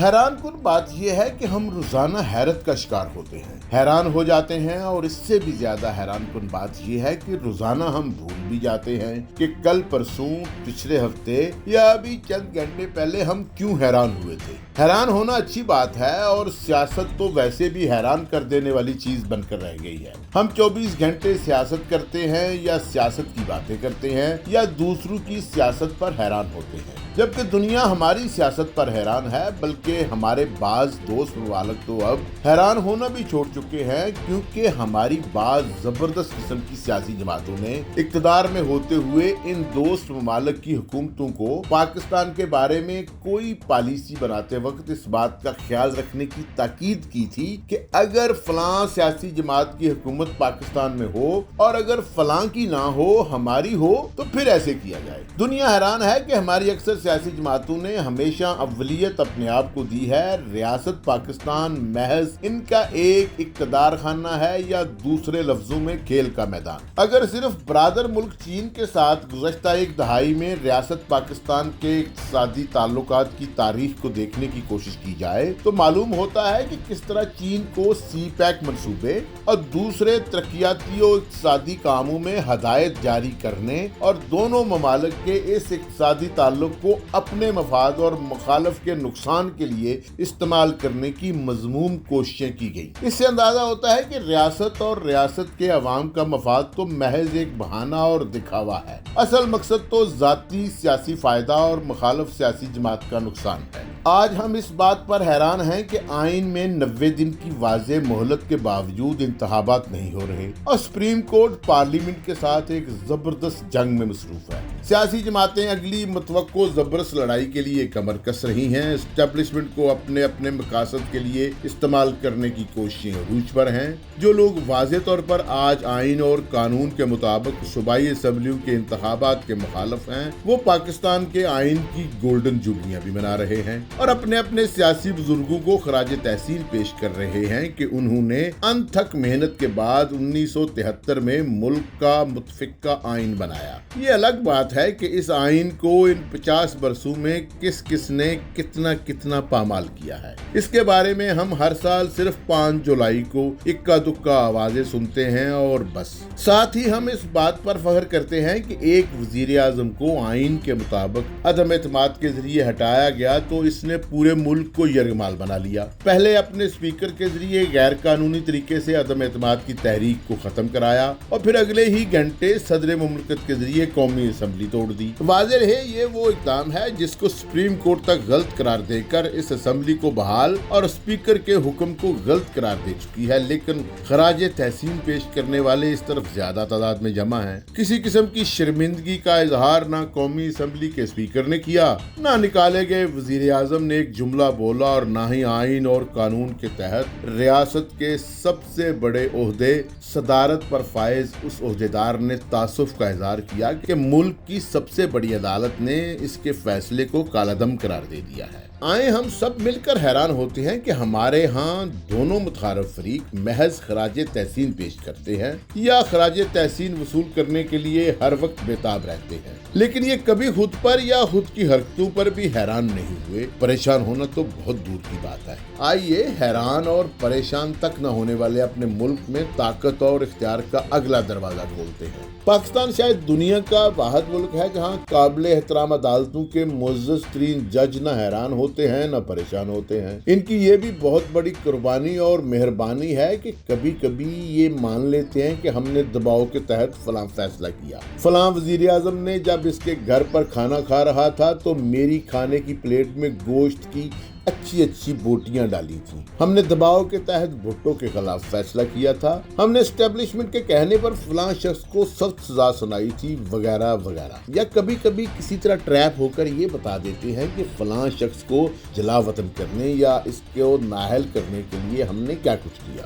حیران کن بات یہ ہے کہ ہم روزانہ حیرت کا شکار ہوتے ہیں، حیران ہو جاتے ہیں، اور اس سے بھی زیادہ حیران کن بات یہ ہے کہ روزانہ ہم بھول بھی جاتے ہیں کہ کل پرسوں، پچھلے ہفتے یا ابھی چند گھنٹے پہلے ہم کیوں حیران ہوئے تھے۔ حیران ہونا اچھی بات ہے، اور سیاست تو ویسے بھی حیران کر دینے والی چیز بن کر رہ گئی ہے۔ ہم 24 گھنٹے سیاست کرتے ہیں، یا سیاست کی باتیں کرتے ہیں، یا دوسروں کی سیاست پر حیران ہوتے ہیں، جبکہ دنیا ہماری سیاست پر حیران ہے۔ بلکہ ہمارے بعض دوست ممالک تو اب حیران ہونا بھی چھوڑ چکے ہیں، کیونکہ ہماری بعض زبردست قسم کی سیاسی جماعتوں نے اقتدار میں ہوتے ہوئے ان دوست ممالک کی حکومتوں کو پاکستان کے بارے میں کوئی پالیسی بناتے وقت اس بات کا خیال رکھنے کی تاکید کی تھی کہ اگر فلاں سیاسی جماعت کی حکومت پاکستان میں ہو اور اگر فلاں کی نہ ہو، ہماری ہو، تو پھر ایسے کیا جائے۔ دنیا حیران ہے کہ ہماری اکثر سیاسی جماعتوں نے ہمیشہ اولیت اپنے آپ کو دی ہے۔ ریاست پاکستان محض ان کا ایک اقتدار خانہ ہے، یا دوسرے لفظوں میں کھیل کا میدان۔ اگر صرف برادر ملک چین کے ساتھ گزشتہ ایک دہائی میں ریاست پاکستان کے اقتصادی تعلقات کی تاریخ کو دیکھنے کی کوشش کی جائے تو معلوم ہوتا ہے کہ کس طرح چین کو سی پیک منصوبے اور دوسرے ترقیاتی و اقتصادی کاموں میں ہدایت جاری کرنے اور دونوں ممالک کے اس اقتصادی تعلق کو اپنے مفاد اور مخالف کے نقصان کے لیے استعمال کرنے کی مذموم کوششیں کی گئی۔ اس سے اندازہ ہوتا ہے کہ ریاست اور ریاست کے عوام کا مفاد تو محض ایک بہانہ اور دکھاوا ہے، اصل مقصد تو ذاتی سیاسی فائدہ اور مخالف سیاسی جماعت کا نقصان ہے۔ آج ہم اس بات پر حیران ہیں کہ آئین میں 90 دن کی واضح مہلت کے باوجود انتخابات نہیں ہو رہے، اور سپریم کورٹ پارلیمنٹ کے ساتھ ایک زبردست جنگ میں مصروف ہے۔ سیاسی جماعتیں اگلی متوقع زبردست لڑائی کے لیے کمر کس رہی ہیں، اسٹیبلشمنٹ کو اپنے اپنے مقاصد کے لیے استعمال کرنے کی کوششیں عروج پر ہیں۔ جو لوگ واضح طور پر آج آئین اور قانون کے مطابق صوبائی اسمبلیوں کے انتخابات کے مخالف ہیں، وہ پاکستان کے آئین کی گولڈن جوبلیاں بھی منا رہے ہیں، اور اپنے اپنے سیاسی بزرگوں کو خراج تحسین پیش کر رہے ہیں کہ انہوں نے انتھک محنت کے بعد 1973 میں ملک کا متفقہ آئین بنایا۔ یہ الگ بات ہے کہ اس آئین کو ان 50 برسوں میں کس کس نے کتنا پامال کیا ہے۔ اس کے بارے میں ہم ہر سال صرف 5 جولائی کو اکا دکا آوازیں سنتے ہیں اور بس۔ ساتھ ہی ہم اس بات پر فخر کرتے ہیں کہ ایک وزیر اعظم کو آئین کے مطابق عدم اعتماد کے ذریعے ہٹایا گیا تو اس نے پورے ملک کو یرغمال بنا لیا۔ پہلے اپنے اسپیکر کے ذریعے غیر قانونی طریقے سے عدم اعتماد کی تحریک کو ختم کرایا، اور پھر اگلے ہی گھنٹے صدر مملکت کے ذریعے قومی اسمبلی توڑ دی۔ واضح ہے یہ وہ اقدام ہے جس کو سپریم کورٹ تک غلط قرار دے کر اس اسمبلی کو بحال اور اسپیکر کے حکم کو غلط قرار دے چکی ہے، لیکن خراج تحسین پیش کرنے والے اس طرف زیادہ تعداد میں جمع ہیں۔ کسی قسم کی شرمندگی کا اظہار نہ قومی اسمبلی کے اسپیکر نے کیا، نہ نکالے گئے وزیر اعظم نے ایک جملہ بولا، اور نہ ہی آئین اور قانون کے تحت ریاست کے سب سے بڑے عہدے صدارت پر فائز اس عہدیدار نے تعصب کا اظہار کیا کہ ملک کی سب سے بڑی عدالت نے اس کے فیصلے کو کالعدم قرار دے دیا ہے۔ آئیں ہم سب مل کر حیران ہوتے ہیں کہ ہمارے ہاں دونوں متخالف فریق محض خراج تحسین پیش کرتے ہیں یا خراج تحسین وصول کرنے کے لیے ہر وقت بےتاب رہتے ہیں، لیکن یہ کبھی خود پر یا خود کی حرکتوں پر بھی حیران نہیں ہوئے۔ پریشان ہونا تو بہت دور کی بات ہے۔ آئیے حیران اور پریشان تک نہ ہونے والے اپنے ملک میں طاقت اور اختیار کا اگلا دروازہ کھولتے ہیں۔ پاکستان شاید دنیا کا واحد ملک ہے جہاں قابل احترام عدالتوں کے معزز ترین جج نہ حیران ہوتے ہیں نہ پریشان ہوتے ہیں۔ ان کی یہ بھی بہت بڑی قربانی اور مہربانی ہے کہ کبھی کبھی یہ مان لیتے ہیں کہ ہم نے دباؤ کے تحت فلاں فیصلہ کیا۔ فلاں وزیر اعظم نے جب اس کے گھر پر کھانا کھا رہا تھا تو میری کھانے کی پلیٹ میں گوشت کی اچھی بوٹیاں ڈالی تھیں۔ ہم نے دباؤ کے تحت بھٹو کے خلاف فیصلہ کیا تھا۔ ہم نے اسٹیبلشمنٹ کے کہنے پر فلاں شخص کو سخت سزا سنائی تھی، وغیرہ وغیرہ۔ یا کبھی کبھی کسی طرح ٹریپ ہو کر یہ بتا دیتے ہیں کہ فلاں شخص کو جلا وطن کرنے یا اس کو نااہل کرنے کے لیے ہم نے کیا کچھ کیا۔